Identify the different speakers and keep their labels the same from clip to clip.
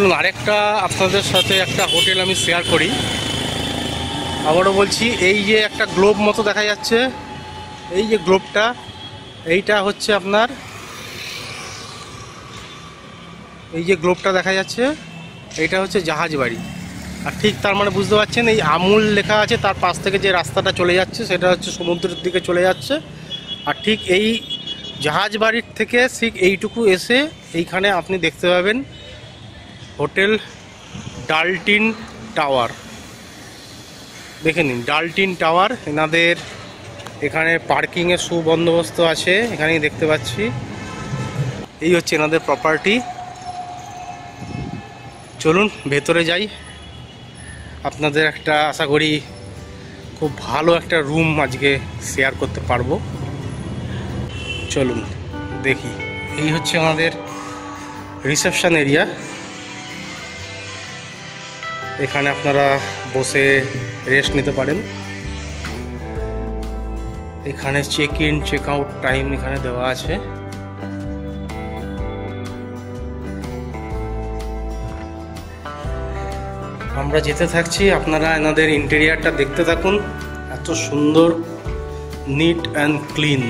Speaker 1: চলুন আরেকটা আপনাদের সাথে একটা হোটেল আমি শেয়ার করি। আবারও বলছি, এই যে একটা গ্লোব মতো দেখা যাচ্ছে, এই যে গ্লোবটা, এইটা হচ্ছে আপনার, এই যে গ্লোবটা দেখা যাচ্ছে, এইটা হচ্ছে জাহাজ বাড়ি। আর ঠিক তার মানে বুঝতে পারছেন, এই আমুল লেখা আছে, তার পাশ থেকে যে রাস্তাটা চলে যাচ্ছে সেটা হচ্ছে সমুদ্রের দিকে চলে যাচ্ছে। আর ঠিক এই জাহাজ বাড়ির থেকে ঠিক এইটুকু এসে এইখানে আপনি দেখতে পাবেন হোটেল ডালটিন টাওয়ার। দেখে নিন, ডালটিন টাওয়ার। এনাদের এখানে পার্কিংয়ের সুবন্দোবস্ত আছে, এখানেই দেখতে পাচ্ছি। এই হচ্ছে এনাদের প্রপার্টি। চলুন ভেতরে যাই, আপনাদের একটা আশা করি খুব ভালো একটা রুম আজকে শেয়ার করতে পারবো। চলুন দেখি। এই হচ্ছে আমাদের রিসেপশন এরিয়া। এখানে আপনারা বসে রেস্ট নিতে পারেন। এখানে check in check out time এখানে দেওয়া আছে। আমরা যেতে থাকছি, আপনারা এনাদের ইন্টেরিয়ারটা দেখতে থাকুন। এত সুন্দর, নিট অ্যান্ড ক্লিন।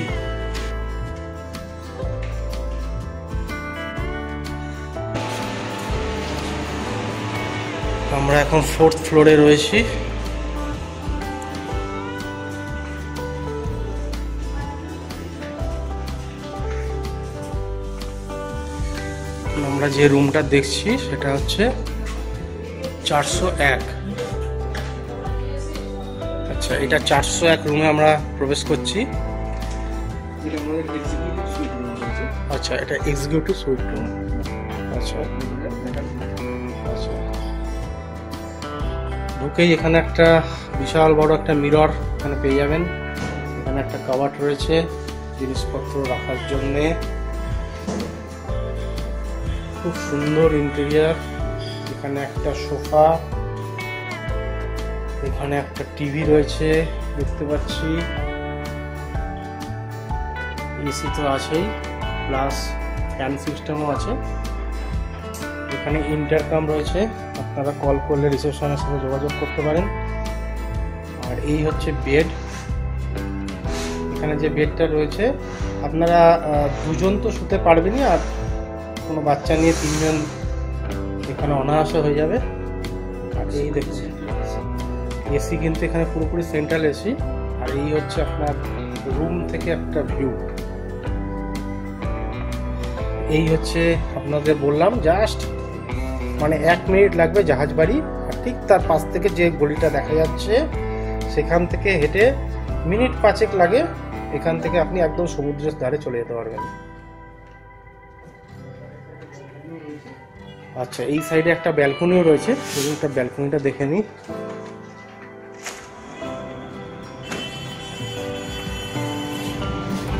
Speaker 1: আমরা এখন 4th ফ্লোরে রয়েছি। আমরা যে রুমটা দেখছি সেটা হচ্ছে 401। আচ্ছা, এটা 401 রুমে আমরা প্রবেশ করছি। আচ্ছা, এটা এক্সিকিউটিভ সুইট রুম। আচ্ছা, ঢুকেই এখানে একটা বিশাল বড় একটা মিরর এখানে পেয়ে যাবেন। এখানে একটা কাবার্ড রয়েছে জিনিসপত্র রাখার জন্যে। খুব সুন্দর ইন্টেরিয়ার। এখানে একটা সোফা, এখানে একটা টিভি রয়েছে দেখতে পাচ্ছি। এসি তো আছেই, প্লাস ফ্যান সিস্টেমও আছে। এখানে ইন্টারকম রয়েছে, আপনারা কল করলে রিসেপশনের সাথে যোগাযোগ করতে পারেন। আর এই হচ্ছে বেড। এখানে যে বেডটা রয়েছে, আপনারা দুজন তো শুতে পারবেনই, আর কোনো বাচ্চা নিয়ে 3 জন এখানে অনায়াসে হয়ে যাবে। আর এই দেখুন, এসি কিন্তু এখানে পুরোপুরি সেন্ট্রাল এসি। আর এই হচ্ছে আপনার রুম থেকে একটা ভিউ। এই হচ্ছে আপনাদের বললাম, জাস্ট মানে 1 মিনিট লাগবে জাহাজ বাড়ি। আর ঠিক তার পাশ থেকে যে গলিটা দেখা যাচ্ছে সেখান থেকে হেঁটে মিনিট 5 লাগে। এখান থেকে আপনি একদম সমুদ্রের ধারে চলে যেতে পারবেন। আচ্ছা, এই সাইডে একটা ব্যালকনিও রয়েছে, একটা ব্যালকনিটা দেখে নিই।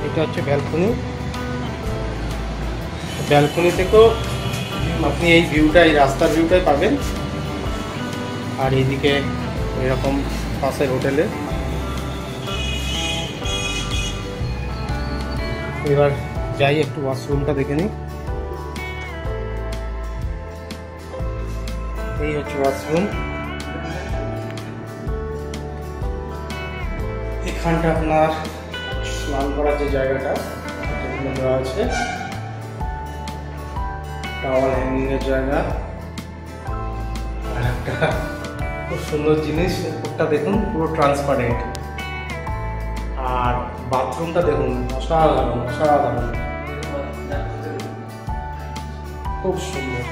Speaker 1: এটা হচ্ছে ব্যালকনি। ব্যালকনি থেকেও আপনি এই ভিউটা, এই রাস্তার ভিউটাই পাবেন। আর এইদিকে এরকম পাশের হোটেলে। এবার যাই একটু ওয়াশরুমটা দেখে নিই। এই হচ্ছে ওয়াশরুম। এখানটা আপনার স্নান করার যে জায়গাটা দেওয়া আছে, টাওয়াল হ্যাঙ্গিং এর জায়গা। আর একটা খুব সুন্দর জিনিস, উপরটা দেখুন পুরো ট্রান্সপারেন্ট। আর বাথরুমটা দেখুন, অসাধারণ অসাধারণ, খুব সুন্দর।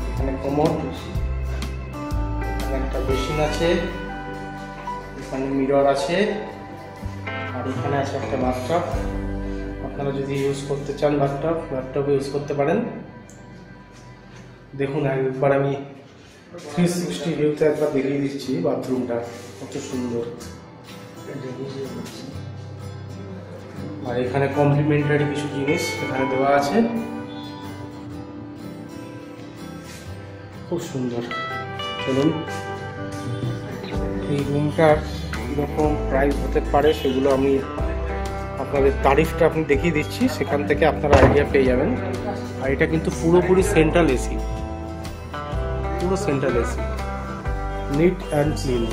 Speaker 1: এখানে কোমোড, এখানে একটা বেসিন আছে, এখানে মিরর আছে, আর এখানে আছে একটা বাথটব। আপনারা যদি ইউজ করতে চান বাথটব ইউজ করতে পারেন। দেখুন একবার আমি 360 ভিউতে একবার দেখিয়ে দিচ্ছি বাথরুমটা কত সুন্দর। আর এখানে কমপ্লিমেন্টারি কিছু জিনিস এখানে দেওয়া আছে, খুব সুন্দর। চলুন, এই রুমটার কীরকম প্রাইস হতে পারে সেগুলো আমি আপনাদের তারিফটা আপনি দেখিয়ে দিচ্ছি, সেখান থেকে আপনারা আইডিয়া পেয়ে যাবেন। আর এটা কিন্তু পুরোপুরি সেন্ট্রাল এসি। পুরো central AC, NEET and clean.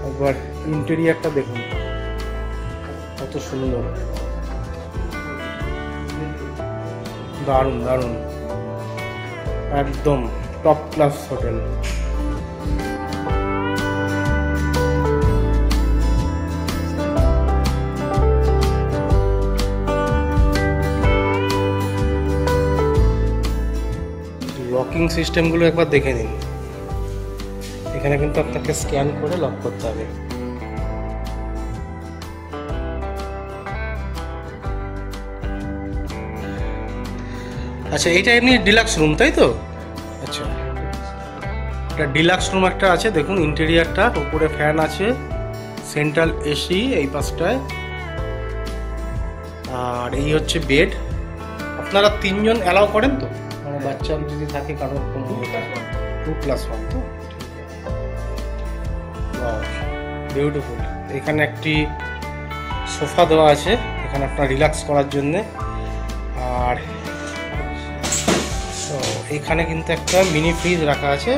Speaker 1: একবার ইন্টেরিয়ারটা দেখুন কত সুন্দর, দারুণ দারুণ, একদম টপ ক্লাস হোটেল। লকিং সিস্টেমগুলো একবার দেখে নিন। এখানে কিন্তু আপনাকে স্ক্যান করে লক করতে হবে। আচ্ছা, এটা এমনি ডিলাক্স রুম তাই তো? আচ্ছা, এটা ডিলাক্স রুম একটা আছে, দেখুন ইন্টেরিয়ারটা, উপরে ফ্যান আছে, সেন্ট্রাল এসি এই পাশটায়, আর এই হচ্ছে বেড। আপনারা 3 জন অ্যালাউ করেন তো? মানে বাচ্চা যদি থাকে কারোর কোনো 2+1 তো বিউটিফুল। এখানে একটি সোফা দেওয়া আছে এখানে আপনার রিল্যাক্স করার জন্যে। আর তো এখানে কিন্তু একটা মিনি ফ্রিজ রাখা আছে।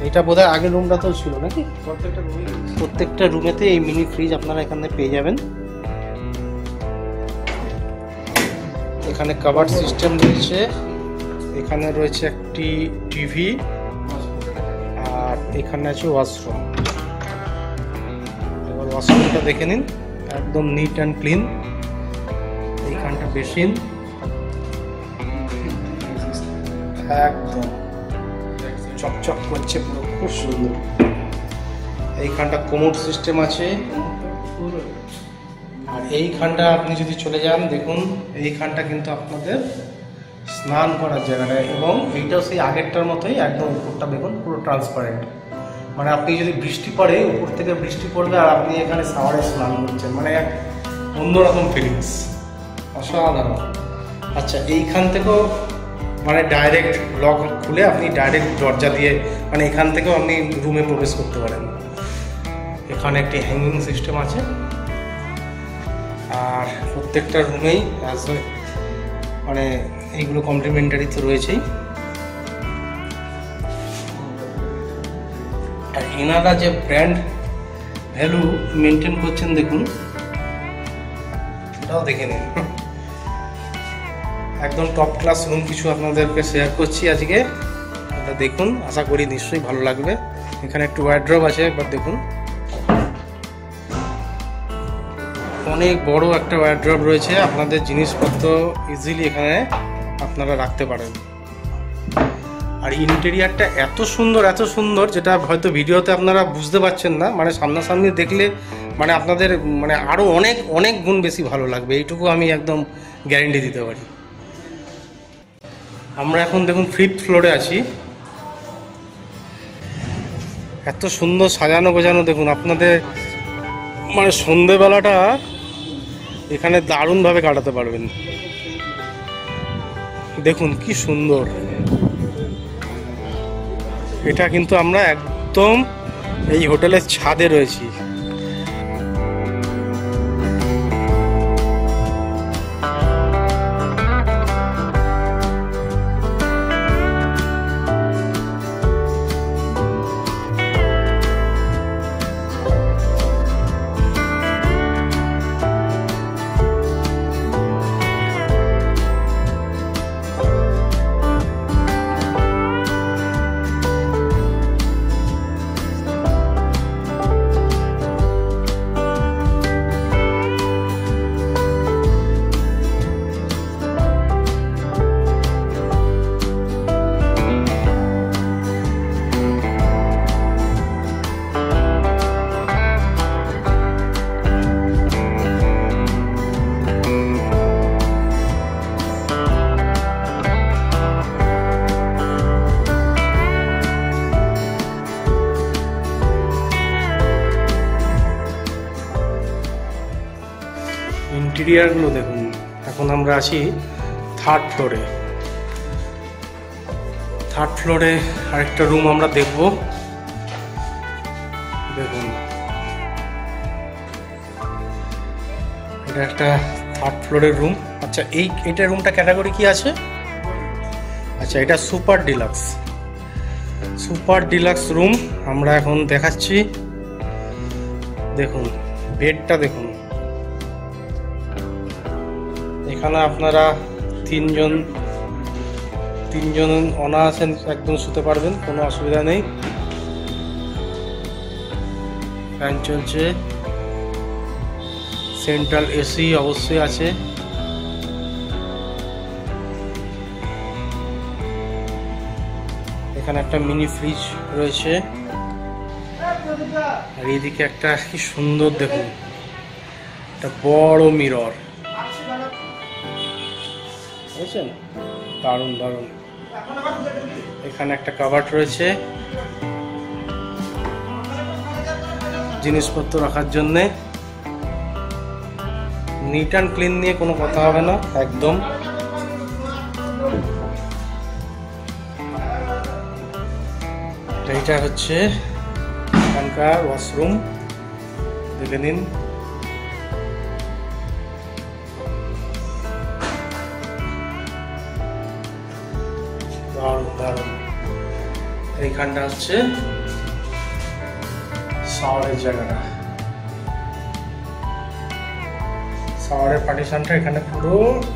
Speaker 1: এটা বোধহয় আগের রুমটাতেও ছিল নাকি? প্রত্যেকটা রুমেতে এই মিনি ফ্রিজ আপনারা এখানে পেয়ে যাবেন। এখানে কাভার্ড সিস্টেম রয়েছে, এখানে রয়েছে একটি টিভি, আর এখানে আছে ওয়াশরুম। এবার ওয়াশরুমটা দেখে নিন, একদম নিট অ্যান্ড ক্লিন। এইখানটা বেসিন, একদম চকচক করছে পুরো, খুব সুন্দর। এইখানটা কোমোড সিস্টেম আছে, আর এইখানটা আপনি যদি চলে যান দেখুন, এইখানটা কিন্তু আপনাদের স্নান করার জায়গাটা, এবং এইটাও সেই আগেরটার মতোই, একদম উপরটা দেখুন পুরো ট্রান্সপারেন্ট। মানে আপনি যদি বৃষ্টি পড়ে, উপর থেকে বৃষ্টি পড়বে আর আপনি এখানে শাওয়ারে স্নান করছেন, মানে এক অন্যরকম ফিলিংস, অসাধারণ। আচ্ছা, এইখান থেকেও মানে ডাইরেক্ট লক খুলে আপনি ডাইরেক্ট দরজা দিয়ে মানে এখান থেকেও আপনি রুমে প্রবেশ করতে পারেন। এখানে একটি হ্যাঙ্গিং সিস্টেম আছে, আর প্রত্যেকটা রুমেই মানে এইগুলো কমপ্লিমেন্টারি তো রয়েছেই। আর এনারা যে ব্র্যান্ড ভ্যালু মেনটেন করছেন দেখুন, এটাও দেখে নিন। একদম টপ ক্লাস রুম কিছু আপনাদেরকে শেয়ার করছি আজকে, এটা দেখুন, আশা করি নিশ্চয়ই ভালো লাগবে। এখানে একটু ওয়ার্ড্রপ আছে, একবার দেখুন, অনেক বড় একটা ওয়ার্ড্রপ রয়েছে, আপনাদের জিনিসপত্র ইজিলি এখানে আপনারা রাখতে পারেন। আর ইন্টেরিয়ারটা এত সুন্দর, এত সুন্দর, যেটা হয়তো ভিডিওতে আপনারা বুঝতে পারছেন না, মানে সামনাসামনি দেখলে মানে আপনাদের মানে আরও অনেক অনেক গুণ বেশি ভালো লাগবে, এইটুকু আমি একদম গ্যারেন্টি দিতে পারি। আমরা এখন দেখুন 5th ফ্লোরে আছি। এত সুন্দর সাজানো গোছানো, দেখুন আপনাদের মানে সন্ধেবেলাটা এখানে দারুণভাবে কাটাতে পারবেন। দেখুন কি সুন্দর, এটা কিন্তু আমরা একদম এই হোটেলের ছাদে রয়েছি। ইন্টেরিয়ারগুলো দেখুন। এখন আমরা আছি 3rd ফ্লোরে। 3rd ফ্লোরে আরেকটা রুম আমরা দেখব। দেখুন, এটা একটা 3rd ফ্লোরের রুম। আচ্ছা, এইটা রুমটা ক্যাটাগরি কি আছে? আচ্ছা, আচ্ছা, এটা সুপার ডিলাক্স রুম আমরা এখন দেখাচ্ছি। দেখুন বেডটা দেখুন, এখানে আপনারা তিনজন অনায়াসে একদম শুতে পারবেন, কোনো অসুবিধা নেই। ফ্যান চলছে, সেন্ট্রাল এসি অবশ্যই আছে। এখানে একটা মিনি ফ্রিজ রয়েছে, আর এইদিকে একটা কি সুন্দর দেখুন একটা বড় মিরর, বুঝছেন? দারুণ। এখানে একটা কাভার্ড রয়েছে জিনিসপত্র রাখার জন্যে। নিট অ্যান্ড ক্লিন নিয়ে কোনো কথা হবে না একদম। এইটা হচ্ছে এখানকার ওয়াশরুম, দেখে নিন। দারুণ। এইখানটা হচ্ছে শাওয়ারের জায়গাটা, শাওয়ারের পার্টিশনটা এখানে পুরো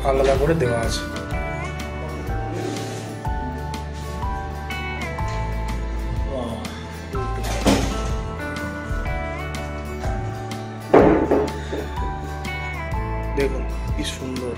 Speaker 1: আলাদা করে দেওয়া আছে। দেখুন কি সুন্দর।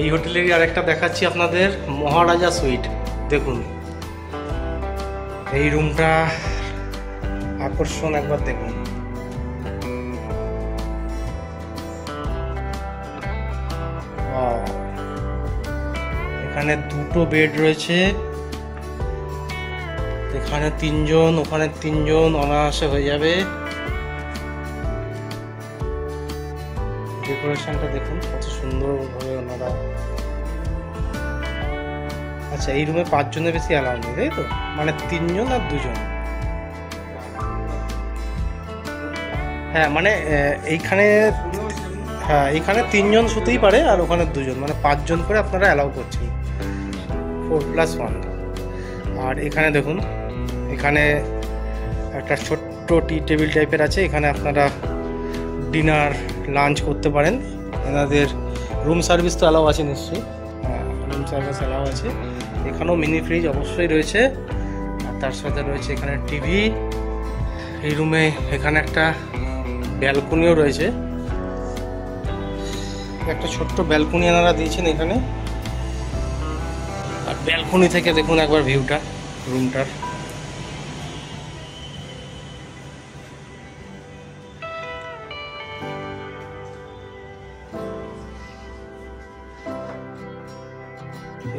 Speaker 1: এই হোটেলেরই আরেকটা দেখাচ্ছি আপনাদের, মহারাজা সুইট। দেখুন এই রুমটা আকর্ষণ, একবার দেখুন। এখানে দুটো বেড রয়েছে, এখানে তিনজন, ওখানে তিনজন অনায়াসে হয়ে যাবে। ডেকোরেশনটা দেখুন কত সুন্দর ভাবে ওনারা। আচ্ছা, এই রুমে 5 জনের বেশি অ্যালাউ নেই, তাই তো? মানে 3 জন আর 2 জন। হ্যাঁ, মানে এইখানে, হ্যাঁ এইখানে 3 জন শুতেই পারে, আর ওখানে 2 জন, মানে 5 জন করে আপনারা অ্যালাউ করছেন, 4+1। আর এখানে দেখুন, এখানে একটা ছোট্ট টি টেবিল টাইপের আছে, এখানে আপনারা ডিনার লাঞ্চ করতে পারেন। এনাদের রুম সার্ভিস তো অ্যালাউ আছে নিশ্চয়ই, হ্যাঁ রুম সার্ভিস অ্যালাউ আছে। এখানেও মিনি ফ্রিজ অবশ্যই রয়েছে, আর তার সাথে রয়েছে এখানে টিভি। এই রুমে এখানে একটা ব্যালকনিও রয়েছে, একটা ছোট্ট ব্যালকনি এনারা দিয়েছেন এখানে। আর ব্যালকনি থেকে দেখুন একবার ভিউটা রুমটার।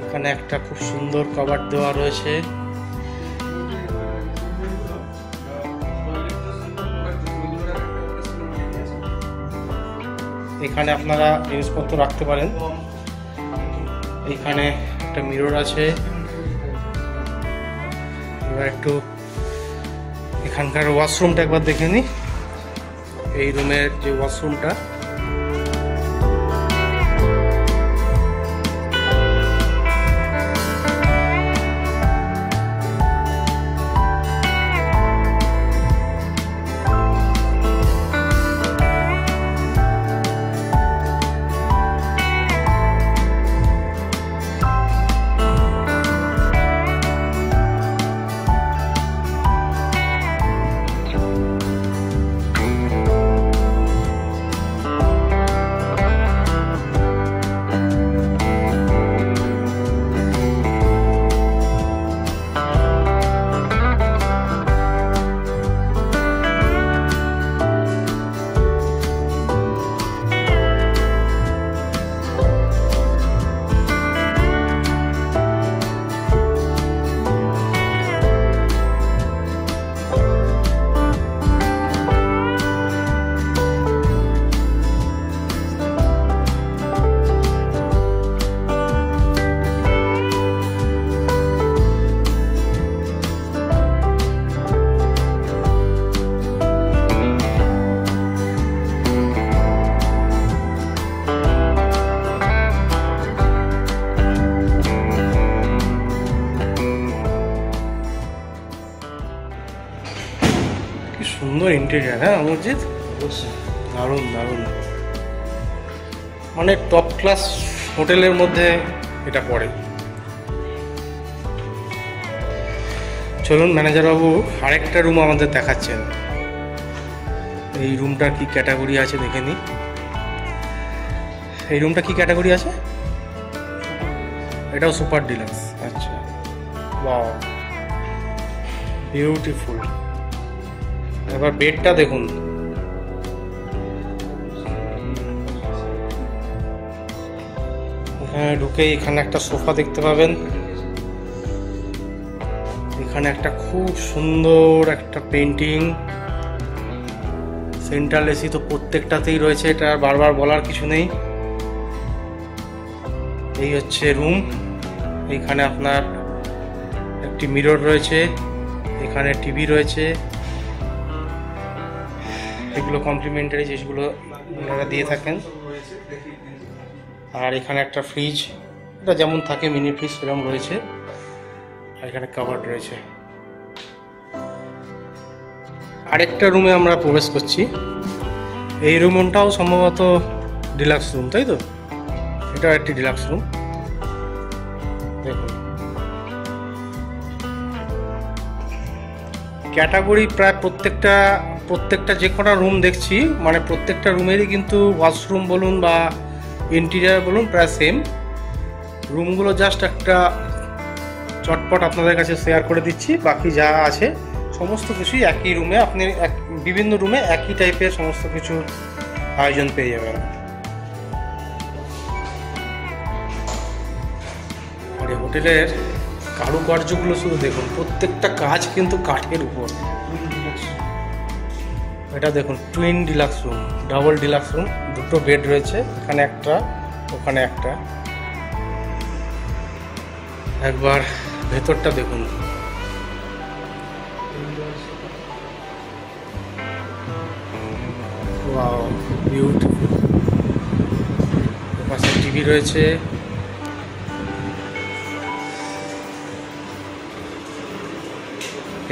Speaker 1: এখানে একটা খুব সুন্দর কভার দেওয়া রয়েছে। এখানে আপনারা জিনিসপত্র রাখতে পারেন। এখানে একটা মিরর আছে। এবার একটু এখানকার ওয়াশরুমটা একবার দেখে নিই। এই রুমের যে ওয়াশরুমটা, সুন্দর ইন্টেরিয়ার। হ্যাঁ অমরজিৎ, দারুণ দারুণ, মানে টপ ক্লাস হোটেলের মধ্যে এটা পড়ে। চলুন ম্যানেজার বাবু আরেকটা রুম আমাদের দেখাচ্ছেন। এই রুমটা কি ক্যাটাগরি আছে দেখে নিই। এই রুমটা কি ক্যাটাগরি আছে? এটাও সুপার ডিলাক্স। আচ্ছা, ওয়াও, বিউটিফুল। এবার বেডটা দেখুন, এখানে ঢুকে এখানে একটা সোফা দেখতে পাবেন। এখানে একটা খুব সুন্দর একটা পেন্টিং, সেন্ট্রাল এসি তো প্রত্যেকটাতেই রয়েছে, এটা বারবার বলার কিছু নেই। এই হচ্ছে রুম। এইখানে আপনার একটি মিরর রয়েছে, এখানে টিভি রয়েছে, এগুলো কমপ্লিমেন্টারি যেগুলো ওনারা দিয়ে থাকেন। আর এখানে একটা ফ্রিজ, এটা যেমন থাকে মিনি ফ্রিজ সেরকম রয়েছে। আর এখানে কাভার্ড রয়েছে। আরেকটা রুমে আমরা প্রবেশ করছি। এই রুমটাও সম্ভবত ডিলাক্স রুম, তাই তো? এটাও একটি ডিলাক্স রুম। দেখুন ক্যাটাগরি প্রায় প্রত্যেকটা যে কটা রুম দেখছি, মানে প্রত্যেকটা রুমেরই কিন্তু ওয়াশরুম বলুন বা ইন্টেরিয়ার বলুন প্রায় সেম। রুমগুলো জাস্ট একটা চটপট আপনাদের কাছে শেয়ার করে দিচ্ছি, বাকি যা আছে সমস্ত কিছুই একই রুমে, আপনি বিভিন্ন রুমে একই টাইপের সমস্ত কিছু আয়োজন পেয়ে যাবেন। আর এই হোটেলের কারুকার্যগুলো শুধু দেখুন, প্রত্যেকটা কাজ কিন্তু কাঠের উপর। এটা দেখুন twin deluxe room, double deluxe room, দুটো বেড রয়েছে, এখানে একটা ওখানে একটা। একবার ভেতরটা দেখুন, ওয়াও বিউটিফুল। পাশে টিভি রয়েছে,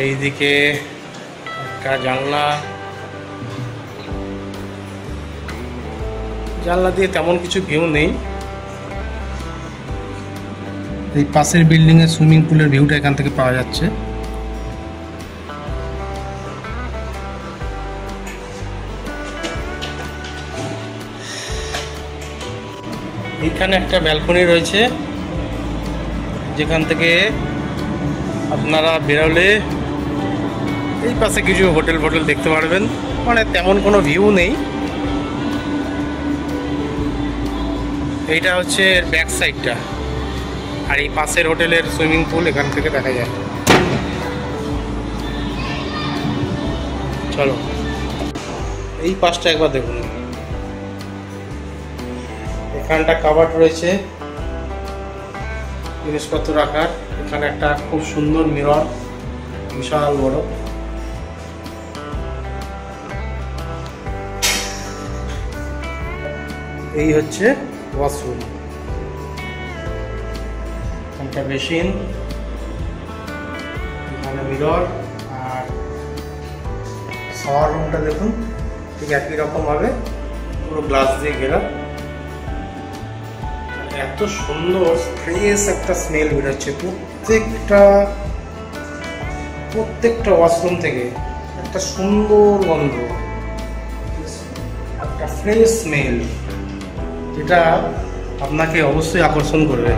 Speaker 1: এইদিকে একটা জানলা দিয়ে তেমন কিছু ভিউ নেই। এই পাশের বিল্ডিং এর সুইমিং পুলের ভিউটা এখান থেকে পাওয়া যাচ্ছে। এখানে একটা ব্যালকনি রয়েছে, যেখান থেকে আপনারা বেরোলে এই পাশে কিছু হোটেল দেখতে পারবেন। মানে তেমন কোনো ভিউ নেই। এইটা হচ্ছে ব্যাক সাইডটা, আর এই পাশের হোটেলের সুইমিং পুল এখান থেকে দেখা যায়। চলো এই পাশটা একবার দেখুন, এখানটা কাভার্ড রয়েছে জিনিসপত্র রাখার। এখানে একটা খুব সুন্দর মিরর, বিশাল বড়। এই হচ্ছে ওয়াশরুম, একটা বেসিন, এখানে মিরর। আর শাওয়ার রুমটা দেখুন ঠিক একই রকম ভাবে পুরো গ্লাস দিয়ে ঘেরা। এত সুন্দর ফ্রেশ একটা স্মেল বেরোচ্ছে প্রত্যেকটা ওয়াশরুম থেকে। একটা সুন্দর গন্ধ, একটা ফ্রেশ স্মেল, যেটা আপনাকে অবশ্যই আকর্ষণ করবে।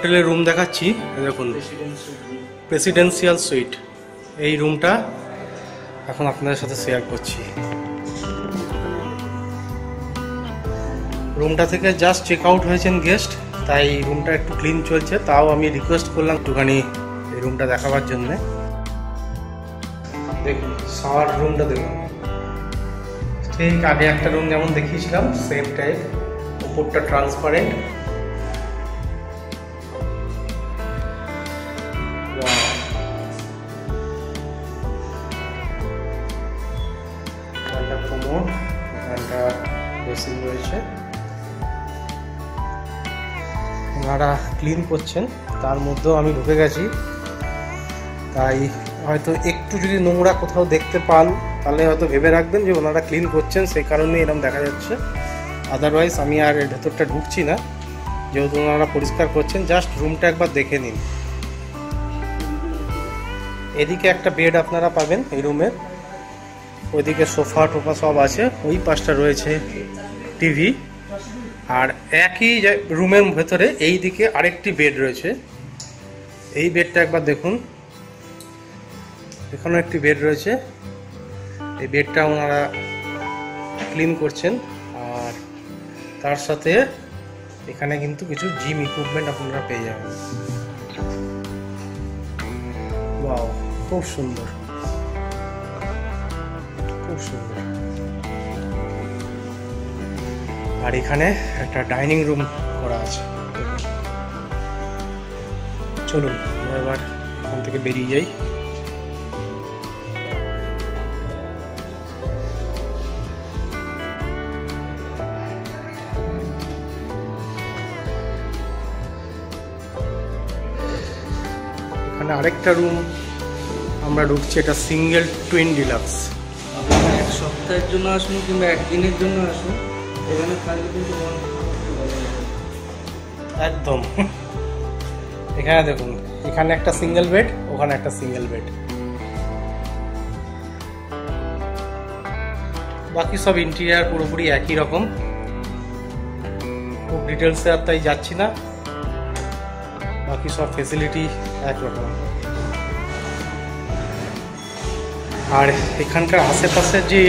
Speaker 1: হোটেলের রুম দেখাচ্ছি, দেখুন প্রেসিডেন্সিয়াল সুইট। এই রুমটা এখন আপনাদের সাথে শেয়ার করছি। রুমটা থেকে জাস্ট চেক আউট হয়েছেন গেস্ট, তাই রুমটা একটু ক্লিন চলছে। তাও আমি রিকোয়েস্ট করলাম একটুখানি এই রুমটা দেখাবার জন্যে। দেখুন শাওয়ার রুমটা দেখুন, ঠিক আগে একটা রুম যেমন দেখিয়েছিলাম সেম টাইপ, উপরটা ট্রান্সপারেন্ট। একটা কোমোড, একটা বেসিন রয়েছে। ওনারা ক্লিন করছেন, তার মধ্যেও আমি ঢুকে গেছি, তাই হয়তো একটু যদি নোংরা কোথাও দেখতে পান তাহলে হয়তো ভেবে রাখবেন যে ওনারা ক্লিন করছেন, সেই কারণে এরকম দেখা যাচ্ছে। আদারওয়াইজ আমি আর এর ভেতরটা ঢুকছি না, যেহেতু ওনারা পরিষ্কার করছেন। জাস্ট রুমটা একবার দেখে নিন। এদিকে একটা বেড আপনারা পাবেন এই রুমের, ওইদিকে সোফা টোফা সব আছে, ওই পাশটা রয়েছে টিভি। আর একই রুমের ভেতরে এই দিকে আরেকটি বেড রয়েছে। এই বেডটা একবার দেখুন, এখানেও একটি বেড রয়েছে। এই বেডটা ওনারা ক্লিন করছেন। আর তার সাথে এখানে কিন্তু কিছু জিম ইকুইপমেন্ট আপনারা পেয়ে যাবেন। ওয়াও, খুব সুন্দর, খুব সুন্দর। আর এখানে একটা ডাইনিং রুম করা আছে। চলুন এবার এখান থেকে বেরিয়ে যাই। এখানে আরেকটা রুম আমরা ঢুকছি, এটা সিঙ্গেল টুইন ডিলাক্স।
Speaker 2: এক সপ্তাহের জন্য আসুন কিংবা একদিনের জন্য আসুন, এখানে থাকলে কিন্তু
Speaker 1: একদম। এখানে দেখুন, এখানে একটা সিঙ্গেল বেড, ওখানে একটা সিঙ্গেল বেড, বাকি সব ইন্টেরিয়ার পুরোপুরি একই রকম। খুব ডিটেলসে আর তাই যাচ্ছি না, বাকি সব ফেসিলিটি একরকম। আর এখানকার আশেপাশের যে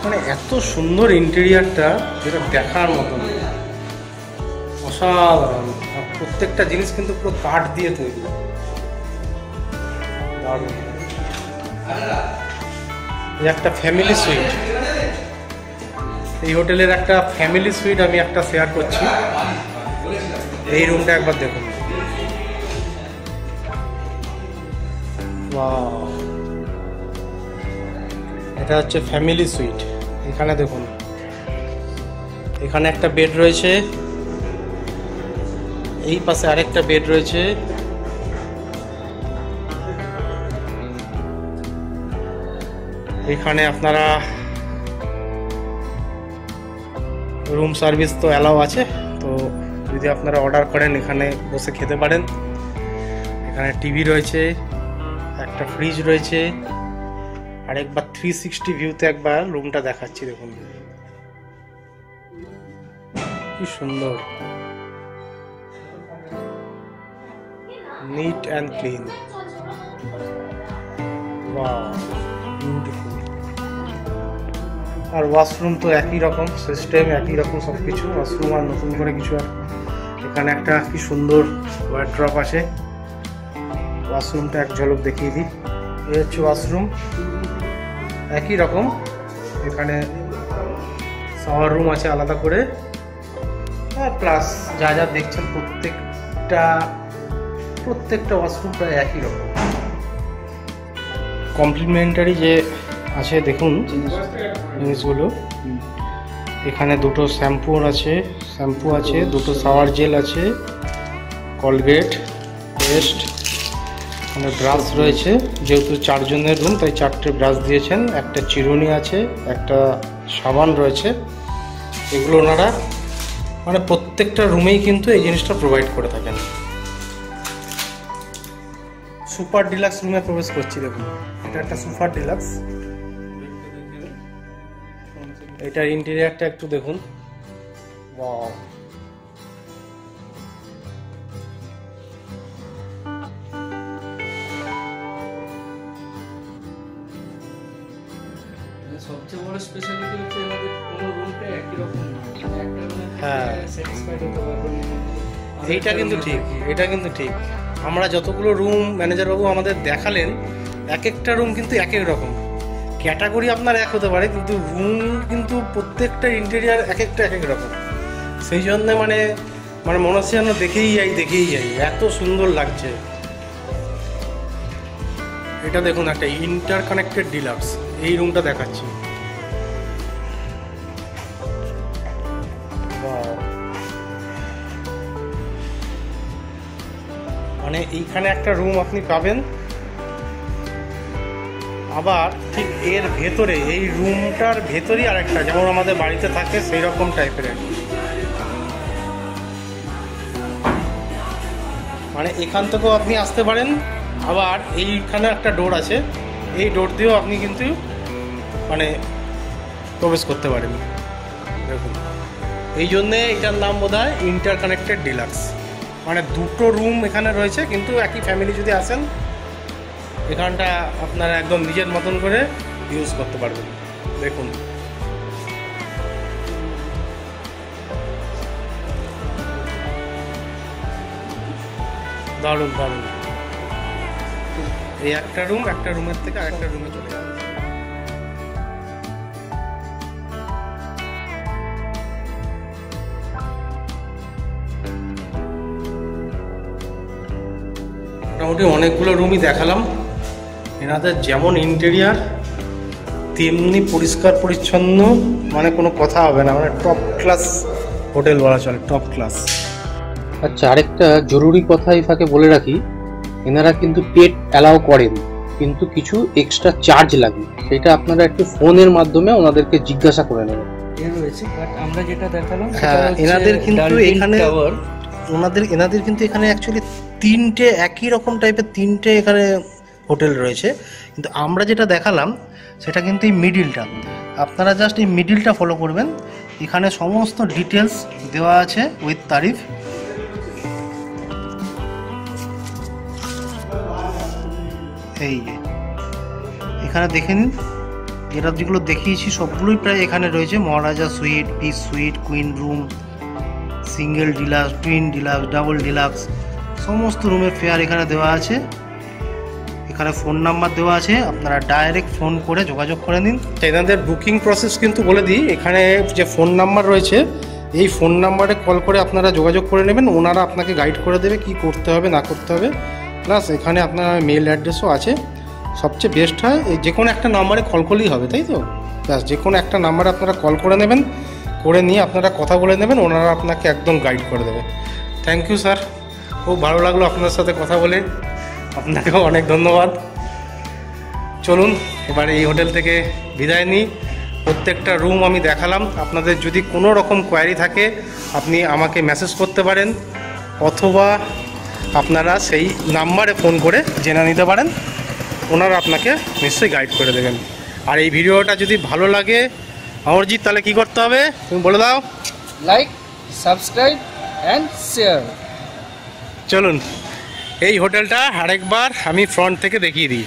Speaker 1: মানে এত সুন্দর ইন্টেরিয়ারটা, যেটা দেখার মতন অসাধারণ। আর প্রত্যেকটা জিনিস কিন্তু পুরো কাঠ দিয়ে তৈরি। দারুণ। এই একটা ফ্যামিলি সুইট, এই হোটেলের একটা ফ্যামিলি সুইট আমি একটা শেয়ার করছি। এই রুমটা একবার দেখুন। ওয়াও, এটা হচ্ছে ফ্যামিলি সুইট। এখানে দেখুন, এখানে একটা বেড রয়েছে, এই পাশে আরেকটা বেড রয়েছে। এখানে আপনারা রুম সার্ভিস তো অ্যালাউ আছে, তো যদি আপনারা অর্ডার করেন এখানে বসে খেতে পারেন। এখানে টিভি রয়েছে, একটা ফ্রিজ রয়েছে। আর একবার 360 ভিউতে একবার রুমটা দেখাচ্ছি, দেখুন কি সুন্দর, neat and clean. Wow, beautiful. আর ওয়াশরুম তো একই রকম সিস্টেম, একই রকম সব কিছু। ওয়াশরুম আর নতুন করে কিছু আর। এখানে একটা কি সুন্দর ওয়ার্ড্রপ আছে, ওয়াশরুমটা এক ঝলক দেখিয়ে দিই। এই হচ্ছে ওয়াশরুম, একই রকম। এখানে শাওয়ার রুম আছে আলাদা করে, প্লাস যা যা দেখছেন প্রত্যেকটা ওয়াশরুম প্রায় একই রকম। কমপ্লিমেন্টারি যে আছে দেখুন জিনিসগুলো, এখানে দুটো শ্যাম্পু আছে, দুটো শাওয়ার জেল আছে, কলগেট পেস্ট, এখানে ব্রাশ রয়েছে। যেহেতু 4 জনের রুম তাই 4টে ব্রাশ দিয়েছেন। একটা চিরুনি আছে, একটা সাবান রয়েছে। এগুলো ওনারা মানে প্রত্যেকটা রুমেই কিন্তু এই জিনিসটা প্রোভাইড করে থাকেন। সুপার ডিলাক্স রুমে প্রবেশ করছি। দেখুন, এটা একটা সুপার ডিলাক্স। এটার ইন্টেরিয়ারটা একটু দেখুন। ওয়াও,
Speaker 2: সবচেয়ে বড় স্পেশালিটি হচ্ছে এনাদের কোনো রুমটা একই রকম না, একটা রুমে
Speaker 1: হ্যাঁ
Speaker 2: স্যাটিসফাইড হতে পারবেন।
Speaker 1: এইটা কিন্তু ঠিক, এটা কিন্তু ঠিক। আমরা যতগুলো রুম ম্যানেজার বাবু আমাদের দেখালেন, এক একটা রুম কিন্তু এক এক রকম, ক্যাটাগরি আপনার এক হতে পারে কিন্তু রুম কিন্তু প্রত্যেকটা ইন্টেরিয়ার এক এক রকম। সেই জন্য মানে মনে হচ্ছে যেন দেখেই যাই, এত সুন্দর লাগছে। এটা দেখুন একটা ইন্টার কানেক্টেড ডিলাক্স, এই রুমটা দেখাচ্ছি। মানে এইখানে একটা রুম আপনি পাবেন, আবার ঠিক এর ভেতরে এই রুমটার ভেতরেই আরেকটা, যেমন আমাদের বাড়িতে থাকে সেই রকম টাইপের। মানে এখান থেকেও আপনি আসতে পারেন, আবার এইখানে একটা ডোর আছে, এই ডোর দিয়েও আপনি কিন্তু মানে প্রবেশ করতে পারেন। দেখুন এই জন্যে এটার নাম বোধহয় ইন্টার কানেক্টেড ডিলাক্স। মানে দুটো রুম এখানে রয়েছে, কিন্তু একই ফ্যামিলি যদি আসেন এখানটা আপনারা একদম নিজের মতন করে ইউজ করতে পারবেন। দেখুন দারুণ দারুণ। এই একটা রুমের থেকে আরেকটা রুমে চলে যাবে। মোটামুটি অনেকগুলো রুমই দেখালাম। এনাদের যেমন ইন্টেরিয়ার তেমনি পরিষ্কার পরিচ্ছন্ন, মানে কোনো কথা হবে না, মানে টপ ক্লাস হোটেল বলা চলে, টপ ক্লাস।
Speaker 3: আচ্ছা, আরেকটা জরুরি কথা এই ফাঁকে বলে রাখি, এনারা কিন্তু পেট অ্যালাউ করেন, কিন্তু কিছু এক্সট্রা চার্জ লাগে, সেটা আপনারা একটু ফোনের মাধ্যমে ওনাদেরকে জিজ্ঞাসা করে নেবেন।
Speaker 2: রয়েছে বাট আমরা যেটা দেখালাম
Speaker 1: এনাদের কিন্তু এখানে এনাদের কিন্তু এখানে অ্যাকচুয়ালি তিনটে একই রকম টাইপের তিনটে এখানে হোটেল রয়েছে, কিন্তু আমরা যেটা দেখালাম সেটা কিন্তু এই মিডিলটা। আপনারা জাস্ট এই মিডিলটা ফলো করবেন, এখানে সমস্ত ডিটেলস দেওয়া আছে উইথ তারিফ। এই এখানে দেখে নিন, যেটা যেগুলো দেখিয়েছি সবগুলোই প্রায় এখানে রয়েছে। Maharaja suite, peace suite, queen room, single deluxe, twin deluxe, double deluxe, সমস্ত রুমের ফেয়ার এখানে দেওয়া আছে। এখানে ফোন নাম্বার দেওয়া আছে, আপনারা ডাইরেক্ট ফোন করে যোগাযোগ করে নিন। এনাদের বুকিং প্রসেস কিন্তু বলে দিই, এখানে যে ফোন নাম্বার রয়েছে এই ফোন নাম্বারে কল করে আপনারা যোগাযোগ করে নেবেন, ওনারা আপনাকে গাইড করে দেবে কি করতে হবে না করতে হবে। প্লাস এখানে আপনার মেল অ্যাড্রেসও আছে। সবচেয়ে বেস্ট হয় এই যে কোনো একটা নাম্বারে কল করলেই হবে, তাই তো? প্লাস যে কোনো একটা নাম্বারে আপনারা কল করে নেবেন, করে নিয়ে আপনারা কথা বলে নেবেন, ওনারা আপনাকে একদম গাইড করে দেবে। থ্যাংক ইউ স্যার, খুব ভালো লাগলো আপনার সাথে কথা বলে, আপনাকেও অনেক ধন্যবাদ। চলুন এবার এই হোটেল থেকে বিদায় নিই। প্রত্যেকটা রুম আমি দেখালাম। আপনাদের যদি কোনো রকম কোয়ারি থাকে আপনি আমাকে মেসেজ করতে পারেন, অথবা আপনারা সেই নাম্বারে ফোন করে জেনে নিতে পারেন, ওনারা আপনাকে নিশ্চয়ই গাইড করে দেবেন। আর এই ভিডিওটা যদি ভালো লাগে অমরজিৎ, তাহলে কি করতে হবে তুমি বলে দাও?
Speaker 2: Like, subscribe and share.
Speaker 1: চলুন এই হোটেলটা আরেকবার আমি ফ্রন্ট থেকে দেখিয়ে দিই।